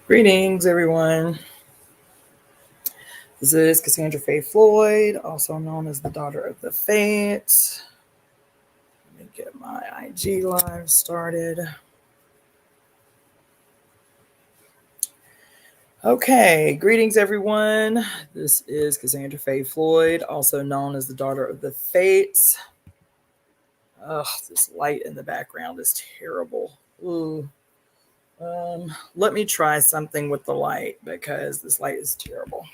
Greetings, everyone. This is Cassandra Floyd, also known as the daughter of the Fates. Let me get my IG live started. Okay, greetings, everyone. This is Cassandra Floyd, also known as the daughter of the Fates. Ugh, this light in the background is terrible. Ooh. Let me try something with the light because this light is terrible.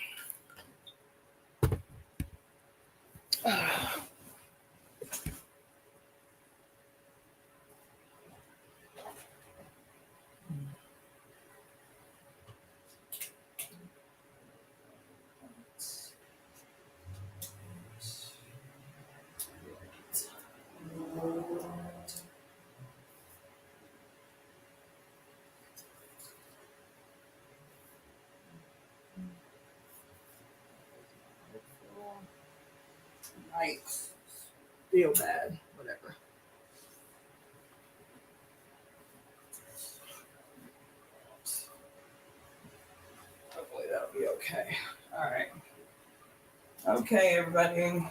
Might feel bad, whatever. Hopefully that'll be okay. All right. Okay, everybody.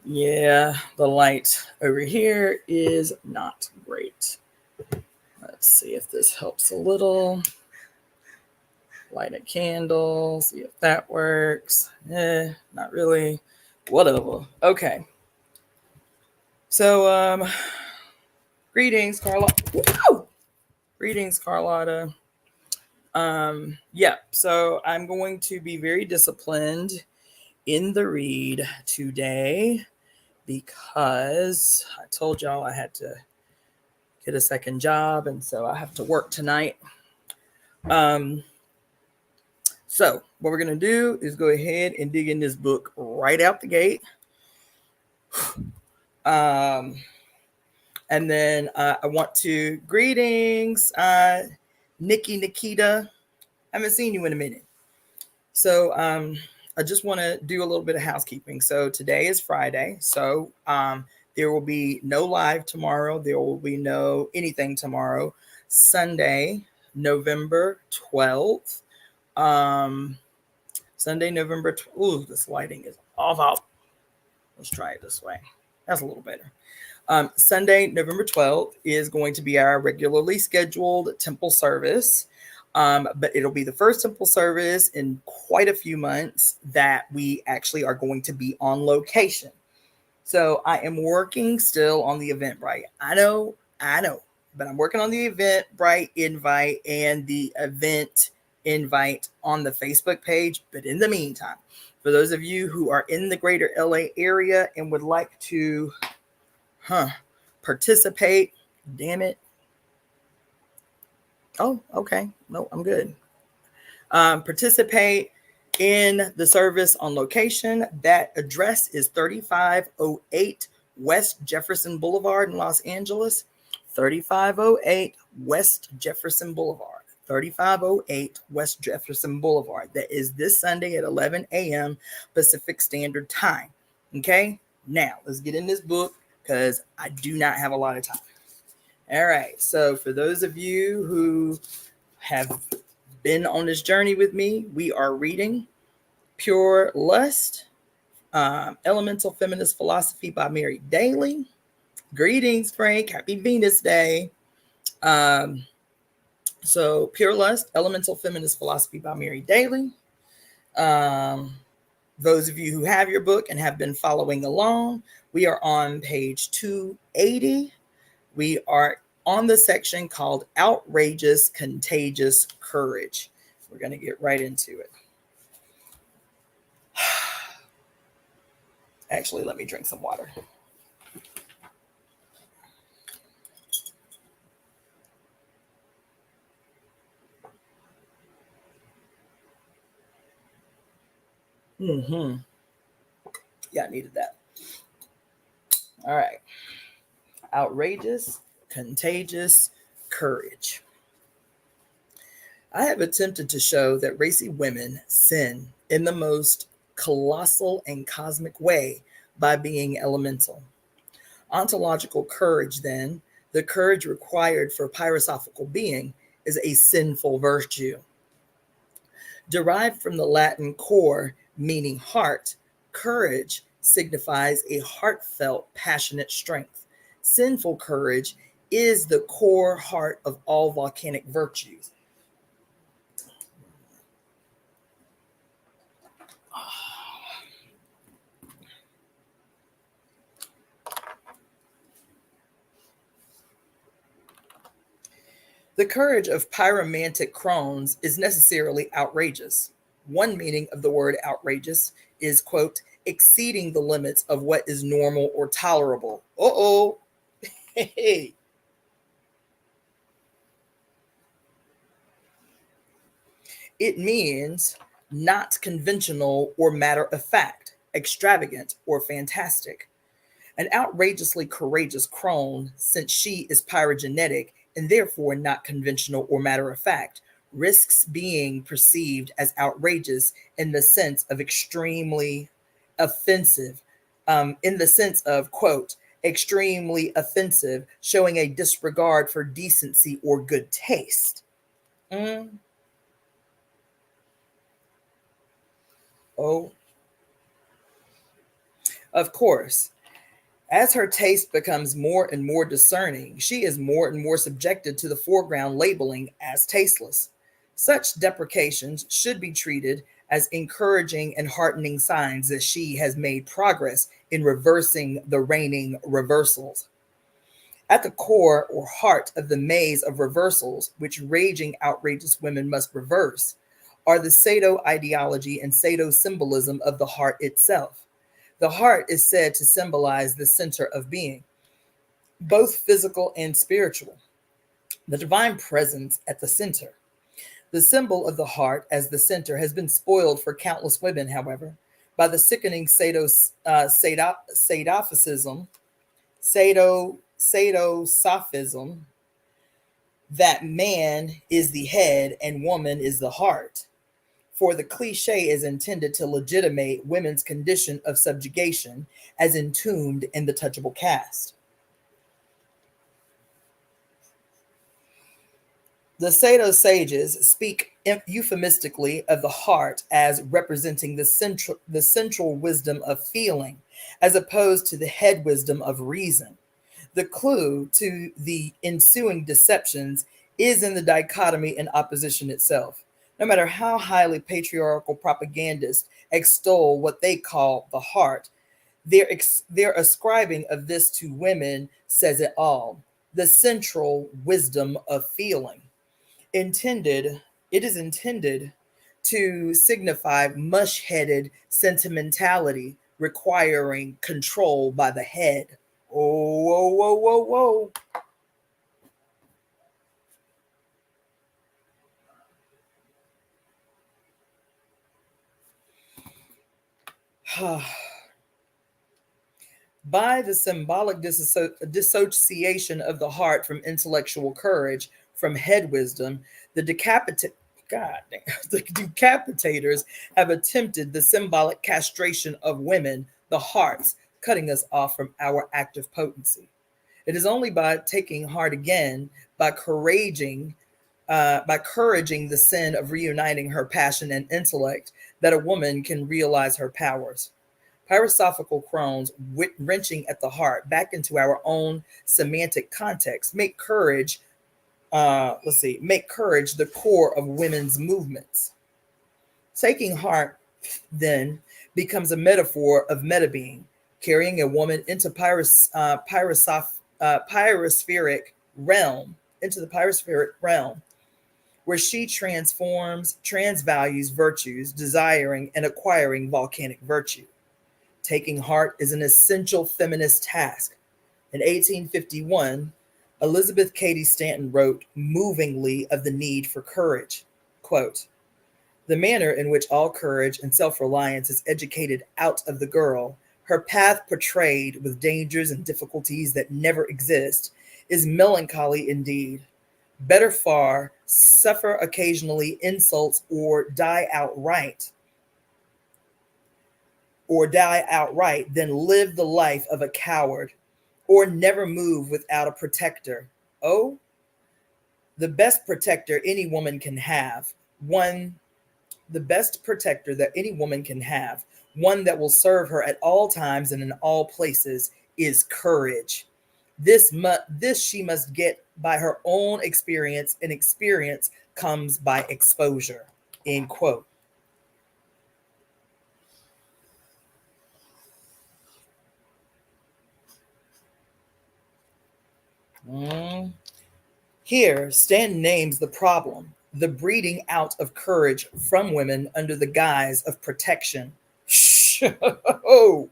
Yeah, the light over here is not great. Let's see if this helps a little. Light a candle, see if that works. Not really. Whatever. Okay. So, greetings, Carlotta. Woo! Greetings, Carlotta. So I'm going to be very disciplined in the read today because I told y'all I had to get a second job, and so I have to work tonight. So what we're going to do is go ahead and dig in this book right out the gate. And then I want to greetings, Nikita. I haven't seen you in a minute. So I just want to do a little bit of housekeeping. So today is Friday. So there will be no live tomorrow. There will be no anything tomorrow. Sunday, November 12th. Sunday, November 12th. Ooh, this lighting is off. Let's try it this way. That's a little better. Sunday, November 12th is going to be our regularly scheduled temple service. But it'll be the first temple service in quite a few months that we actually are going to be on location. So I am working still on the Eventbrite. I know, but I'm working on the Eventbrite invite and the event invite on the Facebook page. But in the meantime, for those of you who are in the greater LA area and would like to participate, damn it. Oh, okay. No, I'm good. Participate in the service on location. That address is 3508 West Jefferson Boulevard in Los Angeles. 3508 West Jefferson Boulevard. 3508 West Jefferson Boulevard. That is this Sunday at 11 a.m. Pacific Standard Time. Okay? Now, let's get in this book because I do not have a lot of time. All right. So for those of you who have been on this journey with me, we are reading Pure Lust, Elemental Feminist Philosophy by Mary Daly. Greetings, Frank. Happy Venus Day. So Pure Lust, Elemental Feminist Philosophy by Mary Daly. Those of you who have your book and have been following along, we are on page 280. We are on the section called Outrageous, Contagious Courage. We're going to get right into it. Actually, let me drink some water. Yeah, I needed that. All right. Outrageous, contagious courage. I have attempted to show that racy women sin in the most colossal and cosmic way by being elemental. Ontological courage, then, the courage required for pyrosophical being, is a sinful virtue. Derived from the Latin cor, meaning heart, courage signifies a heartfelt, passionate strength. Sinful courage is the core heart of all volcanic virtues. The courage of pyromantic crones is necessarily outrageous. One meaning of the word outrageous is, quote, exceeding the limits of what is normal or tolerable. Uh-oh. Hey. It means not conventional or matter of fact, extravagant or fantastic. An outrageously courageous crone, since she is pyrogenetic and therefore not conventional or matter of fact, risks being perceived as outrageous in the sense of extremely offensive, in the sense of, quote, extremely offensive, showing a disregard for decency or good taste. Mm. Oh, of course. As her taste becomes more and more discerning, she is more and more subjected to the foreground labeling as tasteless. Such deprecations should be treated as encouraging and heartening signs that she has made progress in reversing the reigning reversals. At the core or heart of the maze of reversals, which raging, outrageous women must reverse, are the Sado ideology and Sado symbolism of the heart itself. The heart is said to symbolize the center of being, both physical and spiritual, the divine presence at the center. The symbol of the heart as the center has been spoiled for countless women, however, by the sickening sadophysicism, sadosophism, that man is the head and woman is the heart. For the cliche is intended to legitimate women's condition of subjugation as entombed in the touchable caste. The Sado sages speak euphemistically of the heart as representing the central wisdom of feeling, as opposed to the head wisdom of reason. The clue to the ensuing deceptions is in the dichotomy and opposition itself. No matter how highly patriarchal propagandists extol what they call the heart, their ascribing of this to women says it all. The central wisdom of feeling. It is intended to signify mush-headed sentimentality requiring control by the head. Oh, whoa, whoa, whoa, whoa. By the symbolic dissociation of the heart from intellectual courage, from head wisdom, the the decapitators have attempted the symbolic castration of women, the hearts, cutting us off from our active potency. It is only by taking heart again, by encouraging the sin of reuniting her passion and intellect, that a woman can realize her powers. Pyrosophical crones, wrenching at the heart back into our own semantic context, make courage the core of women's movements. Taking heart then becomes a metaphor of metabeing, carrying a woman into pyrospheric realm, into the pyrospheric realm, where she transvalues virtues, desiring and acquiring volcanic virtue. Taking heart is an essential feminist task. In 1851, Elizabeth Cady Stanton wrote movingly of the need for courage. Quote, the manner in which all courage and self-reliance is educated out of the girl, her path portrayed with dangers and difficulties that never exist, is melancholy indeed. Better far suffer occasionally insults or die outright than live the life of a coward, or never move without a protector. Oh, the best protector any woman can have. One, the best protector that any woman can have, one that will serve her at all times and in all places, is courage. This she must get by her own experience, and experience comes by exposure. End quote. Mm. Here, Stanton names the problem: the breeding out of courage from women under the guise of protection. Oh,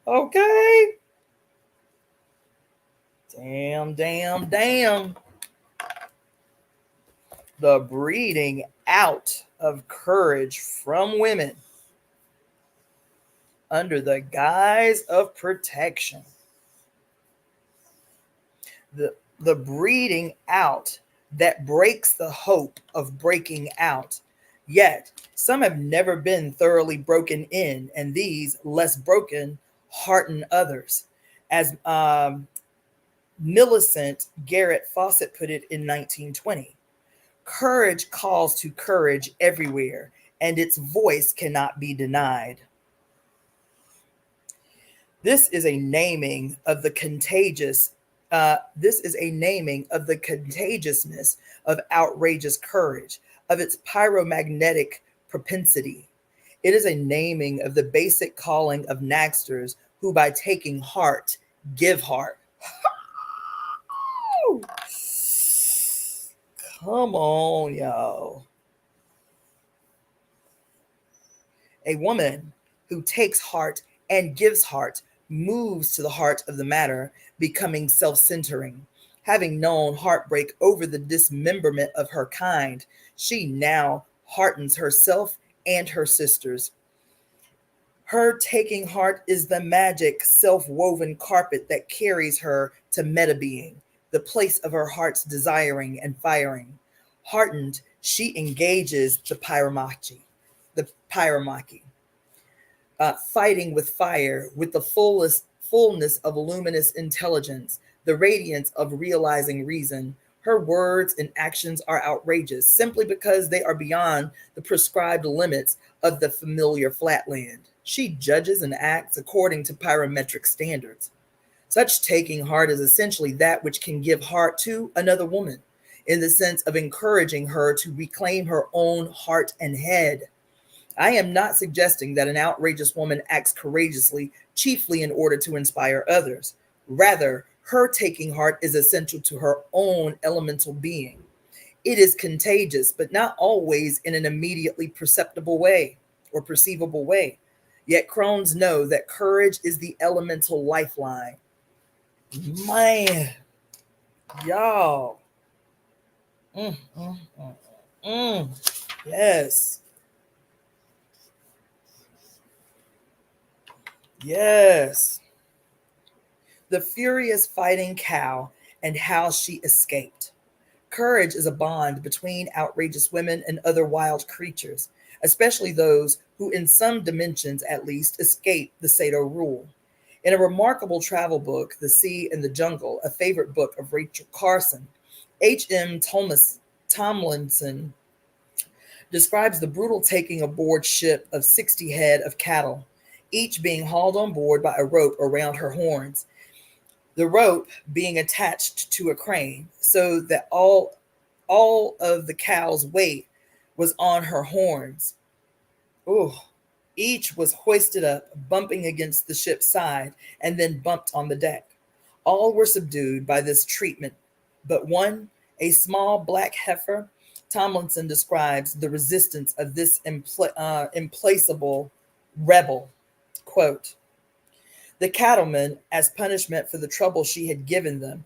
okay. Damn, damn, damn. The breeding out of courage from women under the guise of protection. The breeding out that breaks the hope of breaking out. Yet, some have never been thoroughly broken in, and these, less broken, hearten others. As Millicent Garrett Fawcett put it in 1920, courage calls to courage everywhere, and its voice cannot be denied. This is a naming of the contagious. This is a naming of the contagiousness of outrageous courage, of its pyromagnetic propensity. It is a naming of the basic calling of nagsters who, by taking heart, give heart. Come on, y'all. A woman who takes heart and gives heart moves to the heart of the matter, becoming self-centering. Having known heartbreak over the dismemberment of her kind, she now heartens herself and her sisters. Her taking heart is the magic self-woven carpet that carries her to meta-being, the place of her heart's desiring and firing. Heartened, she engages the pyromachy, fighting with fire, with the fullness of luminous intelligence, the radiance of realizing reason. Her words and actions are outrageous simply because they are beyond the prescribed limits of the familiar flatland. She judges and acts according to pyrometric standards. Such taking heart is essentially that which can give heart to another woman, in the sense of encouraging her to reclaim her own heart and head. I am not suggesting that an outrageous woman acts courageously chiefly in order to inspire others. Rather, her taking heart is essential to her own elemental being. It is contagious, but not always in an immediately perceptible way or perceivable way. Yet crones know that courage is the elemental lifeline. Man, y'all. Mm, mm, mm, mm. Yes. Yes. The furious fighting cow and how she escaped. Courage is a bond between outrageous women and other wild creatures, especially those who, in some dimensions at least, escape the Sato rule. In a remarkable travel book, The Sea and the Jungle, a favorite book of Rachel Carson, H.M. Tomlinson describes the brutal taking aboard ship of 60 head of cattle, each being hauled on board by a rope around her horns, the rope being attached to a crane so that all of the cow's weight was on her horns. Ooh. Each was hoisted up, bumping against the ship's side, and then bumped on the deck. All were subdued by this treatment, but one, a small black heifer. Tomlinson describes the resistance of this implacable rebel. Quote, the cattleman, as punishment for the trouble she had given them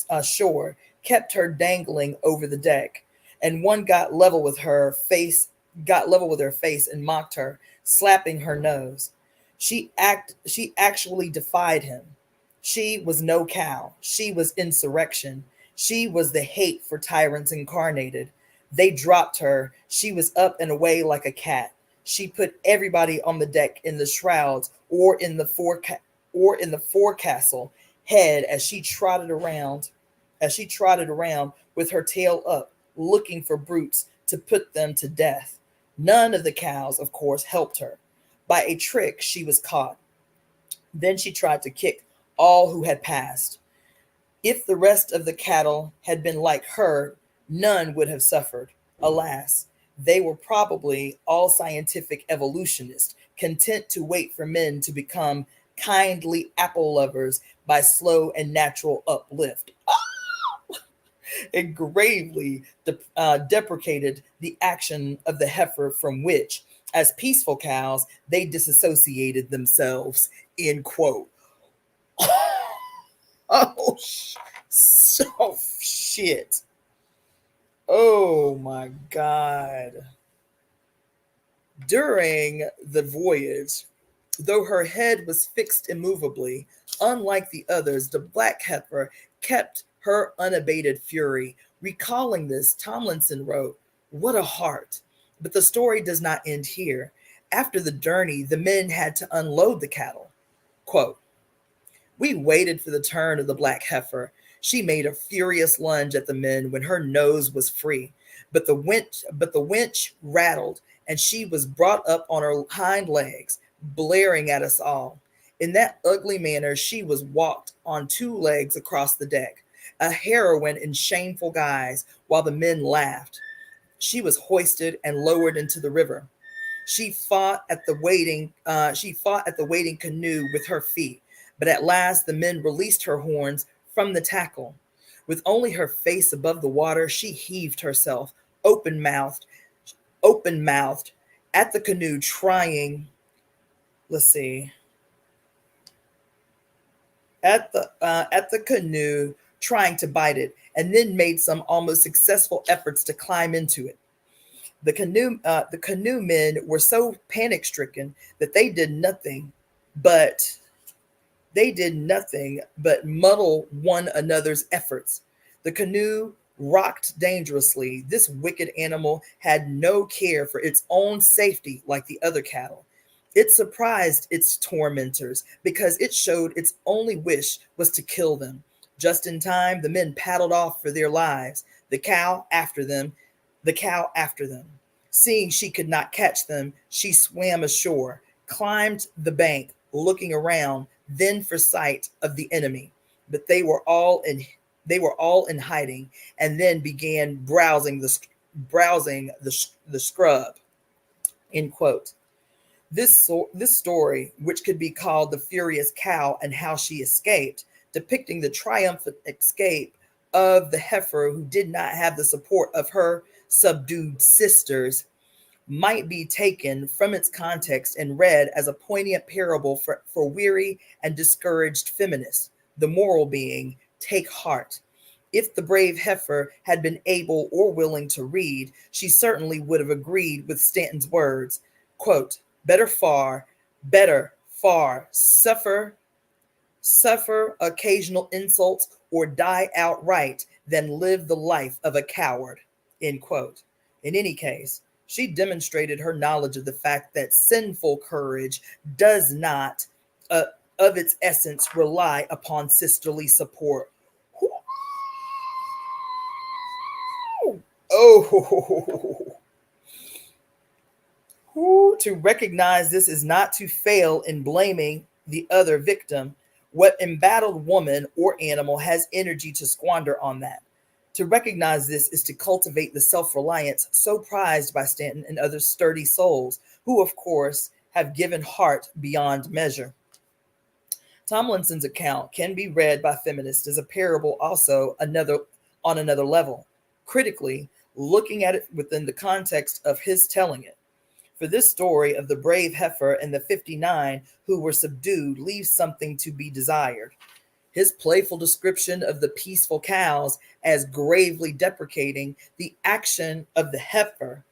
ashore, kept her dangling over the deck, and one got level with her face and mocked her, slapping her nose. She actually defied him. She was no cow. She was insurrection. She was the hate for tyrants incarnated. They dropped her. She was up and away like a cat. She put everybody on the deck in the shrouds or in the forecastle, head as she trotted around with her tail up, looking for brutes to put them to death. None of the cows, of course, helped her. By a trick, she was caught. Then she tried to kick all who had passed. If the rest of the cattle had been like her, none would have suffered. Alas, they were probably all scientific evolutionists, content to wait for men to become kindly apple lovers by slow and natural uplift. It gravely deprecated the action of the heifer from which, as peaceful cows, they disassociated themselves. End quote. Oh, so shit. Oh my God. During the voyage, though her head was fixed immovably, unlike the others, the black heifer kept her unabated fury. Recalling this, Tomlinson wrote, "What a heart!" But the story does not end here. After the journey, the men had to unload the cattle. Quote, "We waited for the turn of the black heifer. She made a furious lunge at the men when her nose was free, but the winch rattled, and she was brought up on her hind legs, blaring at us all. In that ugly manner, she was walked on two legs across the deck, a heroine in shameful guise, while the men laughed. She was hoisted and lowered into the river. She fought at the waiting canoe with her feet, but at last the men released her horns from the tackle. With only her face above the water, she heaved herself, open mouthed, at the canoe, trying. Let's see, at the canoe, trying to bite it, and then made some almost successful efforts to climb into it. The canoe men were so panic stricken that but they did nothing but muddle one another's efforts. The canoe rocked dangerously. This wicked animal had no care for its own safety like the other cattle. It surprised its tormentors because it showed its only wish was to kill them. Just in time, the men paddled off for their lives, the cow after them. Seeing she could not catch them, she swam ashore, climbed the bank, looking around, then for sight of the enemy. But they were all in hiding, and then began browsing the scrub. End quote. This story, which could be called The Furious Cow and How She Escaped, depicting the triumphant escape of the heifer who did not have the support of her subdued sisters, might be taken from its context and read as a poignant parable for weary and discouraged feminists, the moral being, take heart. If the brave heifer had been able or willing to read, she certainly would have agreed with Stanton's words, quote, better far suffer occasional insults or die outright than live the life of a coward, end quote. In any case, she demonstrated her knowledge of the fact that sinful courage does not, of its essence, rely upon sisterly support. Oh, to recognize this is not to fail in blaming the other victim. What embattled woman or animal has energy to squander on that? To recognize this is to cultivate the self-reliance so prized by Stanton and other sturdy souls, who, of course, have given heart beyond measure. Tomlinson's account can be read by feminists as a parable also on another level, critically looking at it within the context of his telling it. For this story of the brave heifer and the 59 who were subdued leaves something to be desired. His playful description of the peaceful cows as gravely deprecating the action of the heifer,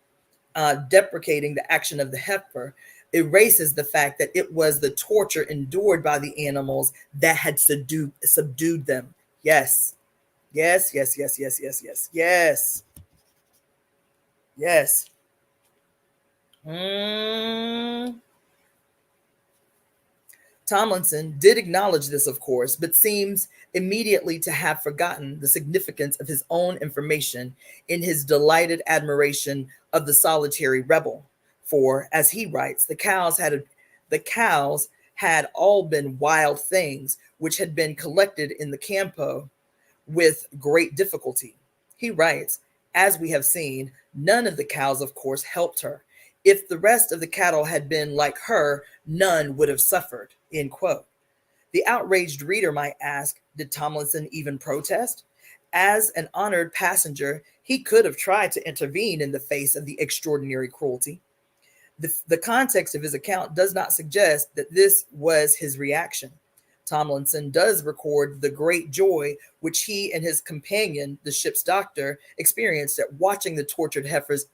erases the fact that it was the torture endured by the animals that had subdued them. Yes, yes, yes, yes, yes, yes, yes, yes, yes. Tomlinson did acknowledge this, of course, but seems immediately to have forgotten the significance of his own information in his delighted admiration of the solitary rebel. For, as he writes, the cows had all been wild things which had been collected in the campo with great difficulty. He writes, as we have seen, none of the cows, of course, helped her. If the rest of the cattle had been like her, none would have suffered. End quote. The outraged reader might ask, did Tomlinson even protest? As an honored passenger, he could have tried to intervene in the face of the extraordinary cruelty. The context of his account does not suggest that this was his reaction. Tomlinson does record the great joy which he and his companion, the ship's doctor, experienced at watching the tortured heifer's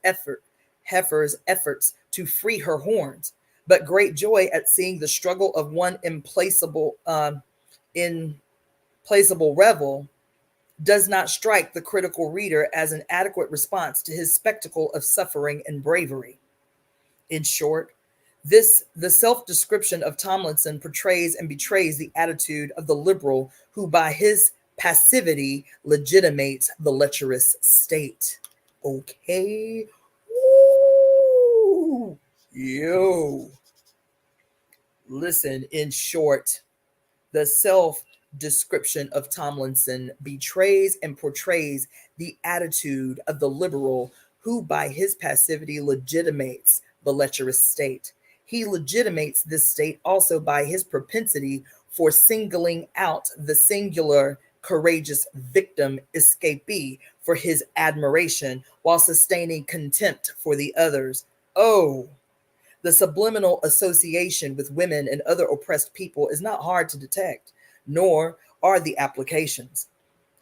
efforts to free her horns, but great joy at seeing the struggle of one implacable rebel does not strike the critical reader as an adequate response to his spectacle of suffering and bravery. In short, the self-description of Tomlinson portrays and betrays the attitude of the liberal who by his passivity legitimates the lecherous state. Okay. Woo. Yo. Listen, in short, the self-description of Tomlinson betrays and portrays the attitude of the liberal who by his passivity legitimates the lecherous state. He legitimates this state also by his propensity for singling out the singular courageous victim escapee for his admiration while sustaining contempt for the others. Oh, the subliminal association with women and other oppressed people is not hard to detect, nor are the applications.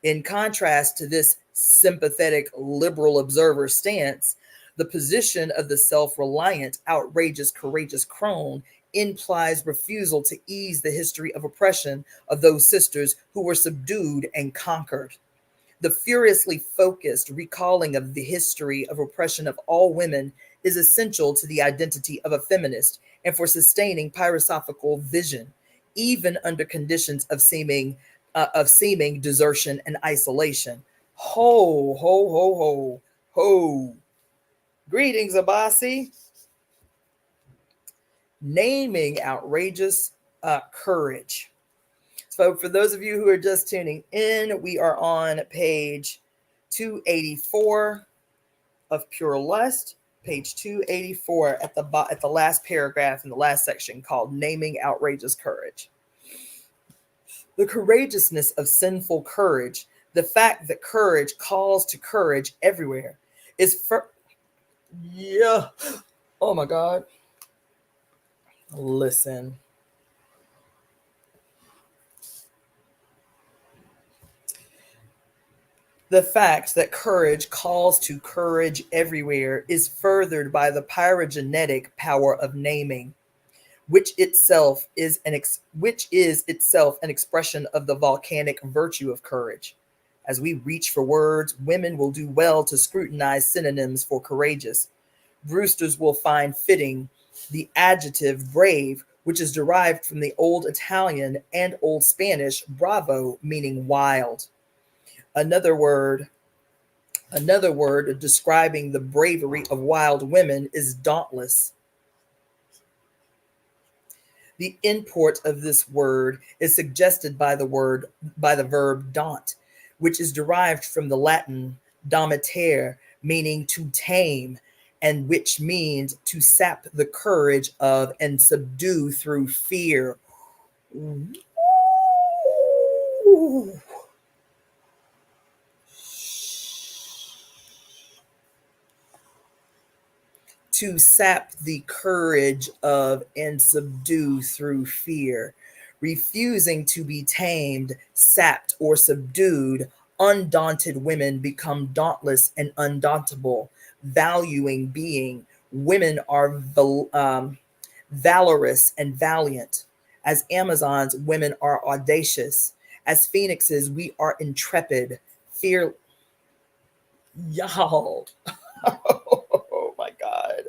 In contrast to this sympathetic liberal observer stance, the position of the self-reliant, outrageous, courageous crone implies refusal to ease the history of oppression of those sisters who were subdued and conquered. The furiously focused recalling of the history of oppression of all women is essential to the identity of a feminist and for sustaining philosophical vision, even under conditions of seeming desertion and isolation. Ho, ho, ho, ho, ho. Greetings, Abasi. Naming outrageous courage. So for those of you who are just tuning in, we are on page 284 of Pure Lust, page 284 at the last paragraph in the last section called Naming Outrageous Courage. The courageousness of sinful courage, the fact that courage calls to courage everywhere, is yeah. Oh my God. Listen. The fact that courage calls to courage everywhere is furthered by the pyrogenetic power of naming, which is itself an expression of the volcanic virtue of courage. As we reach for words, women will do well to scrutinize synonyms for courageous. Brewsters will find fitting the adjective brave, which is derived from the Old Italian and Old Spanish bravo, meaning wild. Another word describing the bravery of wild women is dauntless. The import of this word is suggested by the verb daunt, which is derived from the Latin domitere, meaning to tame, and which means to sap the courage of and subdue through fear. Ooh. To sap the courage of and subdue through fear. Refusing to be tamed, sapped, or subdued, undaunted women become dauntless and undauntable. Valuing being, women are valorous and valiant. As Amazons, women are audacious. As phoenixes, we are intrepid, fear. Y'all. Oh my God.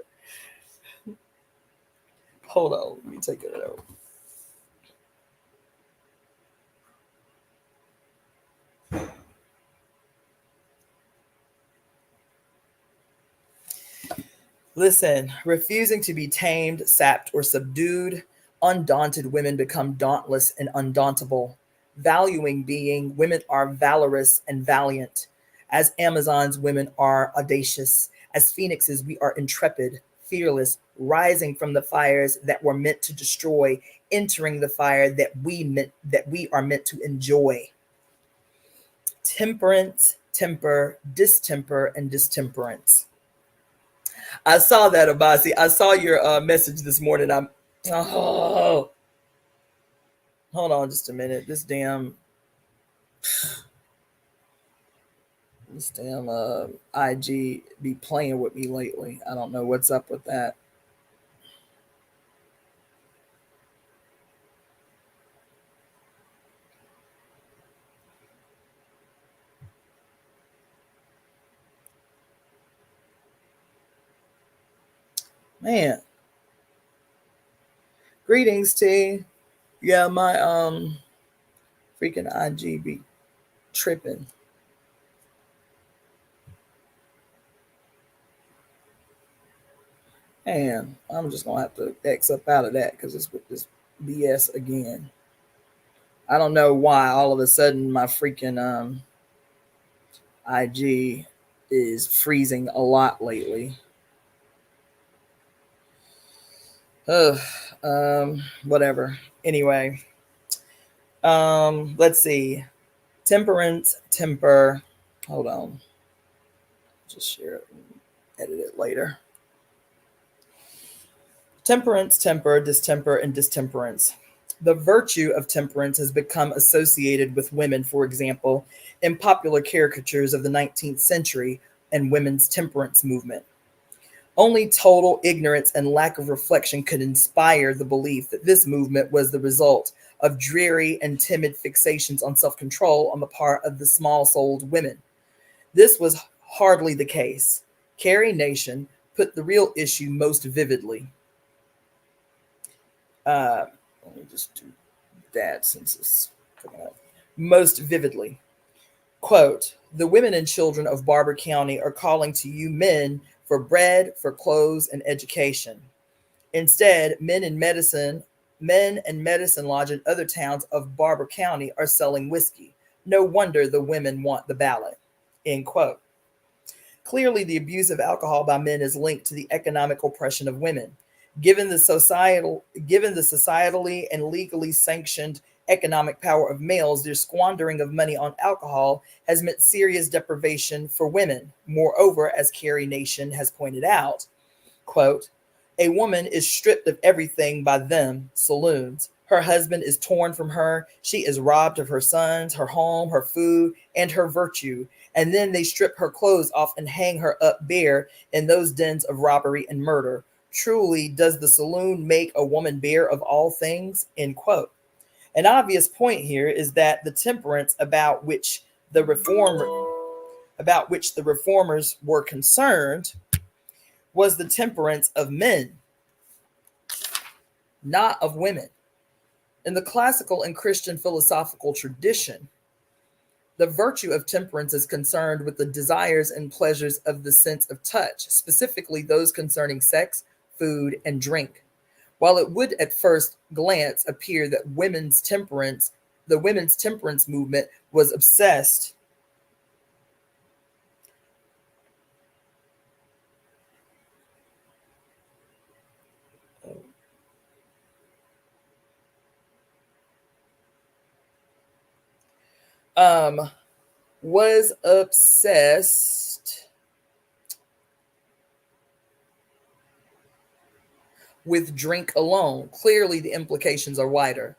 Hold on, let me take it out. Listen, refusing to be tamed, sapped, or subdued, undaunted women become dauntless and undauntable. Valuing being, women are valorous and valiant. As Amazons, women are audacious. As phoenixes, we are intrepid, fearless, rising from the fires that were meant to destroy, entering the fire that we are meant to enjoy. Temperance, temper, distemper, and distemperance. I saw that, Abasi. I saw your message this morning. Oh, hold on just a minute. This damn IG be playing with me lately. I don't know what's up with that. Man, greetings, T. Yeah, my freaking IG be tripping. And I'm just gonna have to X up out of that because it's with this BS again. I don't know why all of a sudden my freaking IG is freezing a lot lately. Ugh, whatever. Anyway, let's see. Temperance, temper. Hold on. Just share it and edit it later. Temperance, temper, distemper, and distemperance. The virtue of temperance has become associated with women, for example, in popular caricatures of the 19th century and women's temperance movement. Only total ignorance and lack of reflection could inspire the belief that this movement was the result of dreary and timid fixations on self control on the part of the small souled women. This was hardly the case. Carrie Nation put the real issue most vividly. Let me just do that since it's coming up. Most vividly. Quote, the women and children of Barber County are calling to you men for bread, for clothes, and education. Instead, men and medicine lodge in other towns of Barber County are selling whiskey. No wonder the women want the ballot. End quote. Clearly, the abuse of alcohol by men is linked to the economic oppression of women. Given the societally and legally sanctioned economic power of males, their squandering of money on alcohol has meant serious deprivation for women. Moreover, as Carrie Nation has pointed out, quote, a woman is stripped of everything by them, saloons. Her husband is torn from her. She is robbed of her sons, her home, her food, and her virtue. And then they strip her clothes off and hang her up bare in those dens of robbery and murder. Truly, does the saloon make a woman bare of all things? End quote. An obvious point here is that the temperance about which the reformers were concerned was the temperance of men, not of women. In the classical and Christian philosophical tradition, the virtue of temperance is concerned with the desires and pleasures of the sense of touch, specifically those concerning sex, food, and drink. While it would at first glance appear that the women's temperance movement was obsessed was obsessed with drink alone. Clearly, the implications are wider.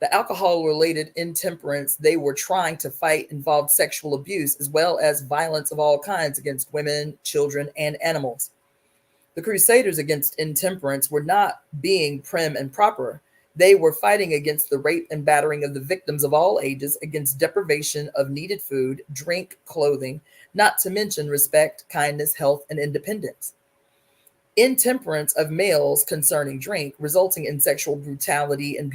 The alcohol related intemperance they were trying to fight involved sexual abuse as well as violence of all kinds against women, children, and animals. The crusaders against intemperance were not being prim and proper. They were fighting against the rape and battering of the victims of all ages, against deprivation of needed food, drink, clothing, not to mention respect, kindness, health, and independence. Intemperance of males concerning drink, resulting in sexual brutality and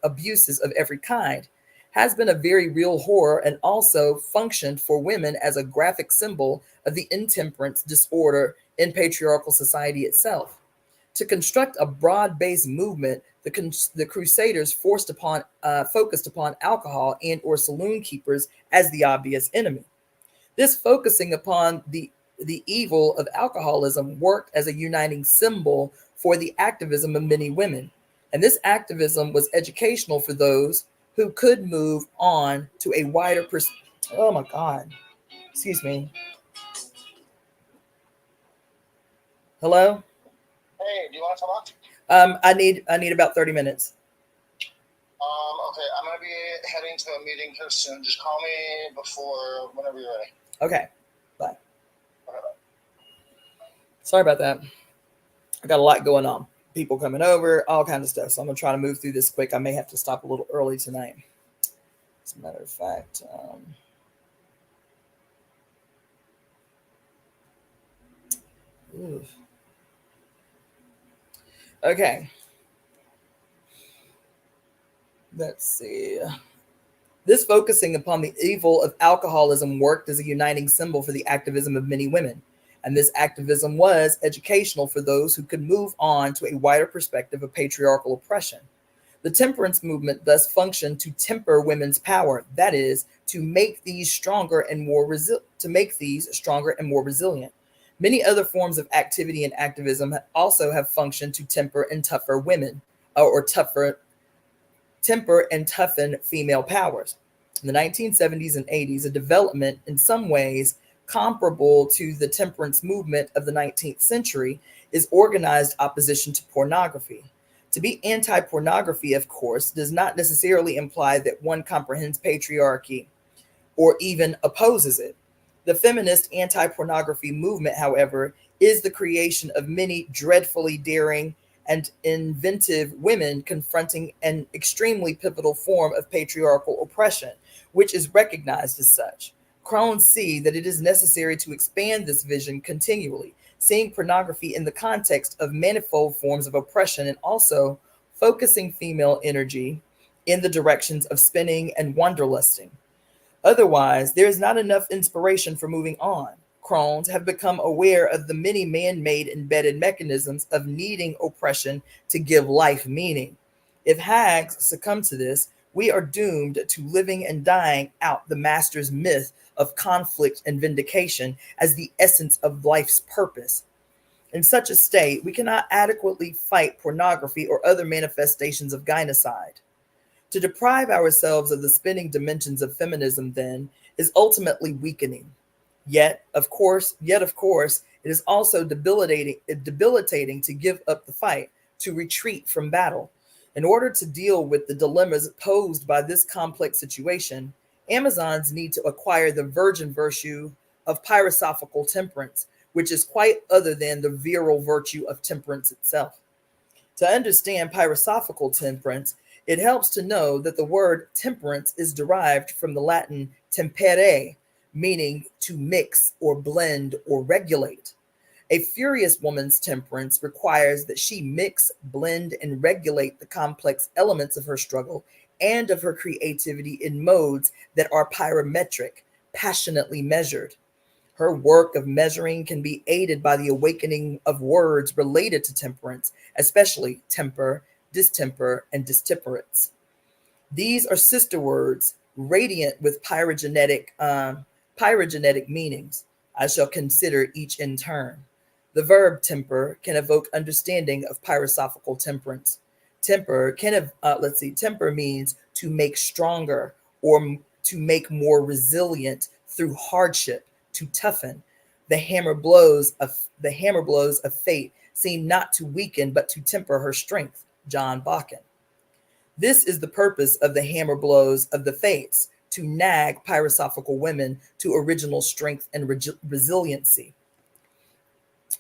abuses of every kind, has been a very real horror and also functioned for women as a graphic symbol of the intemperance disorder in patriarchal society itself. To construct a broad-based movement, the Crusaders focused upon alcohol and or saloon keepers as the obvious enemy. This focusing upon the evil of alcoholism worked as a uniting symbol for the activism of many women. And this activism was educational for those who could move on to a wider oh my God. Excuse me. Hello? Hey, do you want to talk? I need about 30 minutes. Okay, I'm gonna be heading to a meeting here soon. Just call me whenever you're ready. Okay. Bye. Okay, bye. Sorry about that. I got a lot going on. People coming over, all kinds of stuff. So I'm gonna try to move through this quick. I may have to stop a little early tonight. As a matter of fact, okay. Let's see. This focusing upon the evil of alcoholism worked as a uniting symbol for the activism of many women. And this activism was educational for those who could move on to a wider perspective of patriarchal oppression. The temperance movement thus functioned to temper women's power, that is, to make these stronger and more resilient. Many other forms of activity and activism also have functioned to temper and tougher women, or temper and toughen female powers. In the 1970s and 80s, a development in some ways comparable to the temperance movement of the 19th century is organized opposition to pornography. To be anti-pornography, of course, does not necessarily imply that one comprehends patriarchy or even opposes it. The feminist anti-pornography movement, however, is the creation of many dreadfully daring and inventive women confronting an extremely pivotal form of patriarchal oppression, which is recognized as such. Crones see that it is necessary to expand this vision continually, seeing pornography in the context of manifold forms of oppression and also focusing female energy in the directions of spinning and wanderlusting. Otherwise, there is not enough inspiration for moving on. Crones have become aware of the many man-made embedded mechanisms of needing oppression to give life meaning. If hags succumb to this, we are doomed to living and dying out the master's myth of conflict and vindication as the essence of life's purpose. In such a state, we cannot adequately fight pornography or other manifestations of gynocide. To deprive ourselves of the spinning dimensions of feminism, then, is ultimately weakening. Yet, of course, it is also debilitating to give up the fight, to retreat from battle. In order to deal with the dilemmas posed by this complex situation, Amazons need to acquire the virgin virtue of pyrosophical temperance, which is quite other than the virile virtue of temperance itself. To understand pyrosophical temperance, it helps to know that the word temperance is derived from the Latin tempere, meaning to mix or blend or regulate. A furious woman's temperance requires that she mix, blend, and regulate the complex elements of her struggle and of her creativity in modes that are pyrometric, passionately measured. Her work of measuring can be aided by the awakening of words related to temperance, especially temper, distemper, and distemperates. These are sister words, radiant with pyrogenetic meanings. I shall consider each in turn. The verb temper can evoke understanding of pyrosophical temperance. Temper means to make stronger or to make more resilient through hardship, to toughen. The hammer blows of fate seem not to weaken but to temper her strength. John Bakken. This is the purpose of the hammer blows of the fates, to nag pyrosophical women to original strength and resiliency.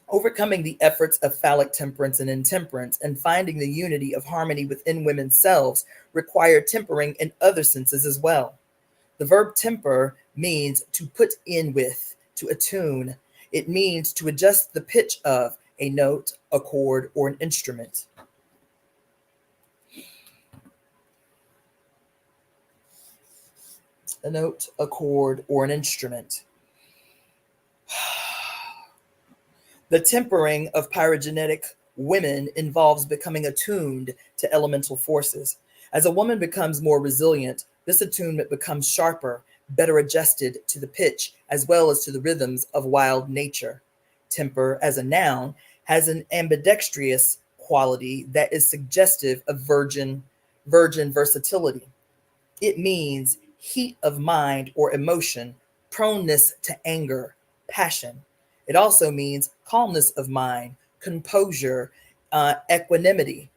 Overcoming the efforts of phallic temperance and intemperance and finding the unity of harmony within women's selves require tempering in other senses as well. The verb temper means to put in with, to attune. It means to adjust the pitch of a note, a chord, or an instrument. A note, a chord, or an instrument. The tempering of pyrogenetic women involves becoming attuned to elemental forces. As a woman becomes more resilient, this attunement becomes sharper, better adjusted to the pitch as well as to the rhythms of wild nature. Temper, as a noun, has an ambidextrous quality that is suggestive of virgin versatility. It means heat of mind or emotion, proneness to anger, passion. It also means calmness of mind, composure, equanimity.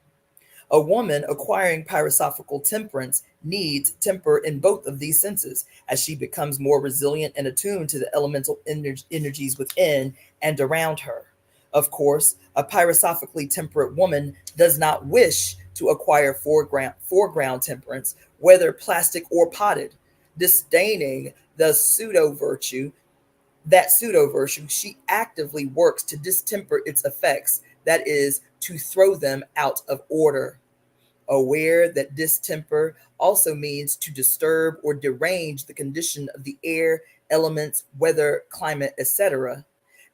A woman acquiring pyrosophical temperance needs temper in both of these senses as she becomes more resilient and attuned to the elemental energies within and around her. Of course, a pyrosophically temperate woman does not wish to acquire foreground temperance, whether plastic or potted, disdaining the pseudo virtue, she actively works to distemper its effects, that is, to throw them out of order. Aware that distemper also means to disturb or derange the condition of the air, elements, weather, climate, etc.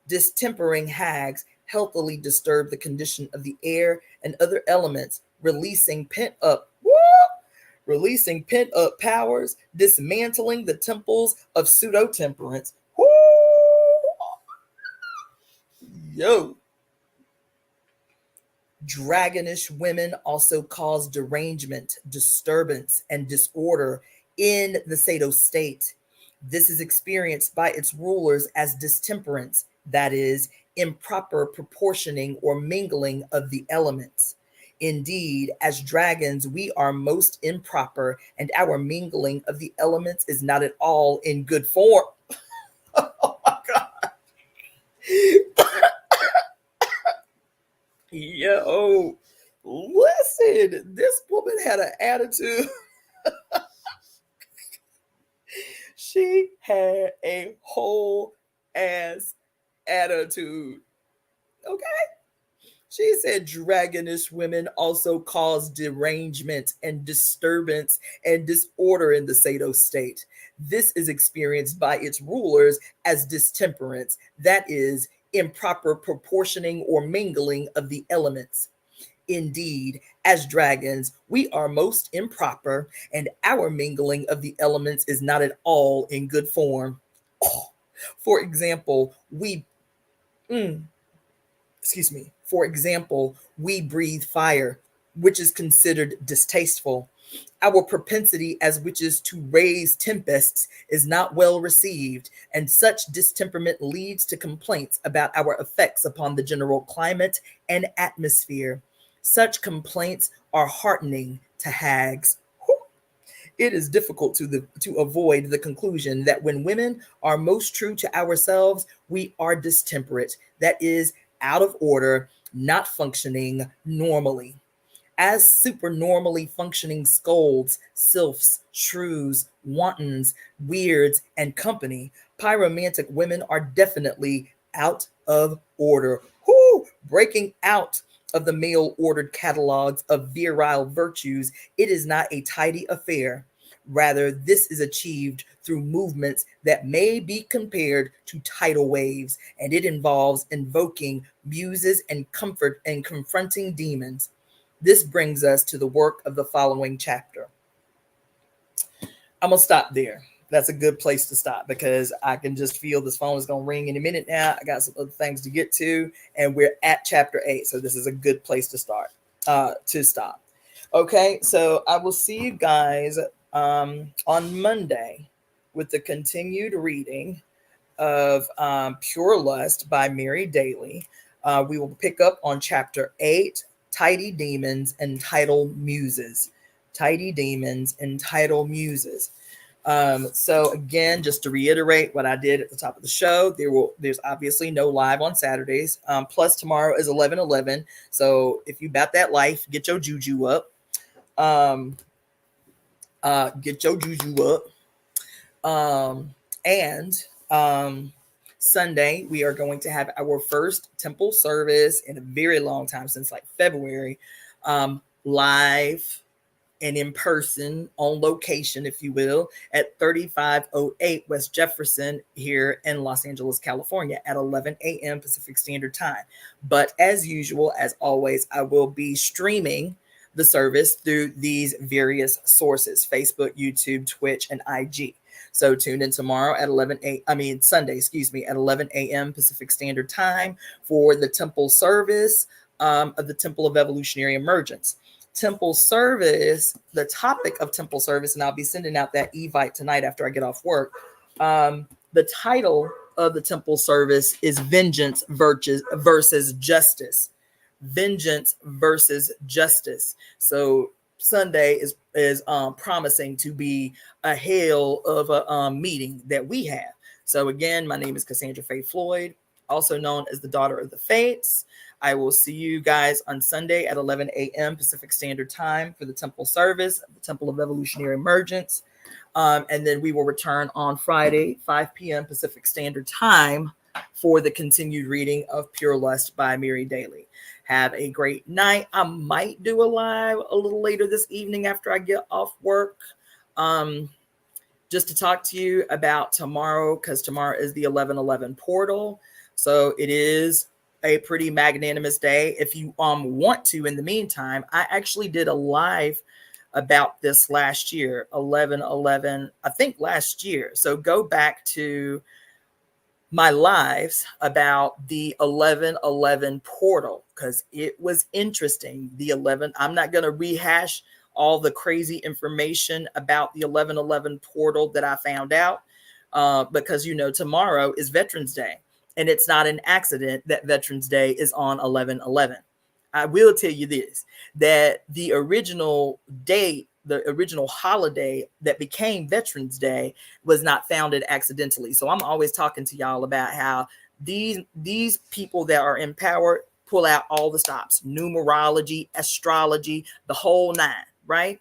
Distempering hags healthily disturb the condition of the air and other elements, releasing pent up powers, dismantling the temples of pseudo temperance. Yo. Dragonish women also cause derangement, disturbance, and disorder in the Sado state. This is experienced by its rulers as distemperance, that is, improper proportioning or mingling of the elements. Indeed, as dragons, we are most improper, and our mingling of the elements is not at all in good form. Oh my God. Yo, listen, this woman had an attitude. She had a whole ass attitude. Okay. She said dragonish women also cause derangement and disturbance and disorder in the Sado state. This is experienced by its rulers as distemperance, that is, improper proportioning or mingling of the elements. Indeed, as dragons, we are most improper, and our mingling of the elements is not at all in good form. Oh, for example, mm, For example, we breathe fire, which is considered distasteful. Our propensity as witches to raise tempests is not well received, and such distemperament leads to complaints about our effects upon the general climate and atmosphere. Such complaints are heartening to hags. It is difficult to avoid the conclusion that when women are most true to ourselves, we are distemperate, that is, out of order, not functioning normally. As supernormally functioning scolds, sylphs, shrews, wantons, weirds, and company, pyromantic women are definitely out of order. Breaking out of the male ordered catalogs of virile virtues, it is not a tidy affair. Rather, this is achieved through movements that may be compared to tidal waves, and it involves invoking muses and comfort and confronting demons. This brings us to the work of the following chapter. I'm going to stop there. That's a good place to stop because I can just feel this phone is going to ring in a minute now. I got some other things to get to, and we're at chapter 8. So this is a good place to start, to stop. Okay, so I will see you guys on Monday with the continued reading of Pure Lust by Mary Daly. We will pick up on chapter 8, Tidy Demons and Tidal Muses. Tidy Demons and Tidal Muses. So again, just to reiterate what I did at the top of the show, there's obviously no live on Saturdays. Plus tomorrow is 11/11. So if you about that life, get your juju up. Get your juju up. And Sunday, we are going to have our first temple service in a very long time, since like February, live and in person, on location, if you will, at 3508 West Jefferson here in Los Angeles, California at 11 a.m. Pacific Standard Time. But as usual, as always, I will be streaming the service through these various sources: Facebook, YouTube, Twitch, and IG. So tune in tomorrow at Sunday, at 11 a.m. Pacific Standard Time for the temple service of the Temple of Evolutionary Emergence. Temple service, the topic of temple service, and I'll be sending out that evite tonight after I get off work. The title of the temple service is Vengeance versus Justice. Vengeance versus Justice. So Sunday is promising to be a hell of a meeting that we have. So again, my name is Cassandra Floyd, also known as the Daughter of the Fates. I will see you guys on Sunday at 11 a.m. Pacific Standard Time for the temple service, the Temple of Evolutionary Emergence. And then we will return on Friday, 5 p.m. Pacific Standard Time for the continued reading of Pure Lust by Mary Daly. Have a great night. I might do a live a little later this evening after I get off work, just to talk to you about tomorrow, because tomorrow is the 11/11 portal. So it is a pretty magnanimous day. If you want to, in the meantime, I actually did a live about this last year, 11/11, I think last year. So go back to my lives about the 11/11 portal, because it was interesting. The 11, I'm not going to rehash all the crazy information about the 11/11 portal that I found out, because, tomorrow is Veterans Day, and it's not an accident that Veterans Day is on 11/11. I will tell you this, that the original date, the original holiday that became Veterans Day was not founded accidentally. So I'm always talking to y'all about how these people that are in power pull out all the stops: numerology, astrology, the whole nine, right?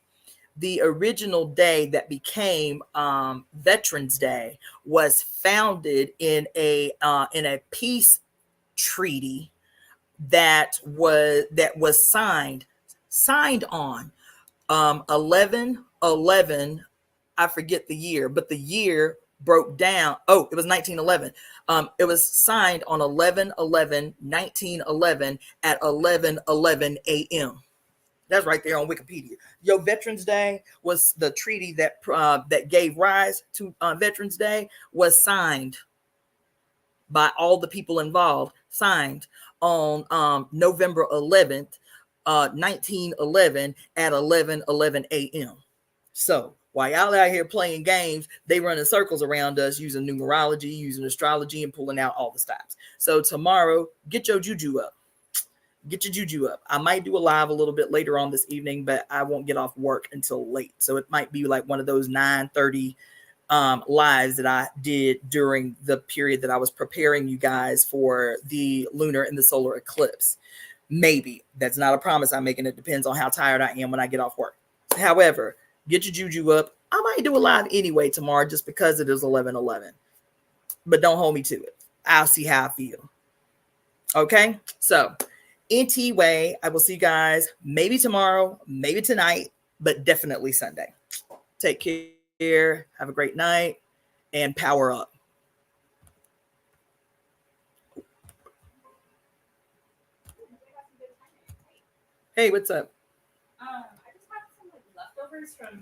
The original day that became Veterans Day was founded in a peace treaty that was signed on 11/11. I forget the year, but the year broke down. Oh, it was 1911. It was signed on 11/11/1911 at 11:11 a.m. That's right there on Wikipedia. Your Veterans Day was the treaty that gave rise to Veterans Day, was signed by all the people involved, signed on November 11th, 1911 at 11:11 a.m. So while y'all out here playing games, they run in circles around us using numerology, using astrology, and pulling out all the stops. So tomorrow, get your juju up. Get your juju up. I might do a live a little bit later on this evening, but I won't get off work until late. So it might be like one of those 9:30 lives that I did during the period that I was preparing you guys for the lunar and the solar eclipse. Maybe. That's not a promise I'm making. It depends on how tired I am when I get off work. However, get your juju up. I might do a live anyway tomorrow just because it is 11/11. But don't hold me to it. I'll see how I feel. Okay? So, anyway, I will see you guys maybe tomorrow, maybe tonight, but definitely Sunday. Take care. Have a great night and power up. Hey, what's up? I just have some leftovers from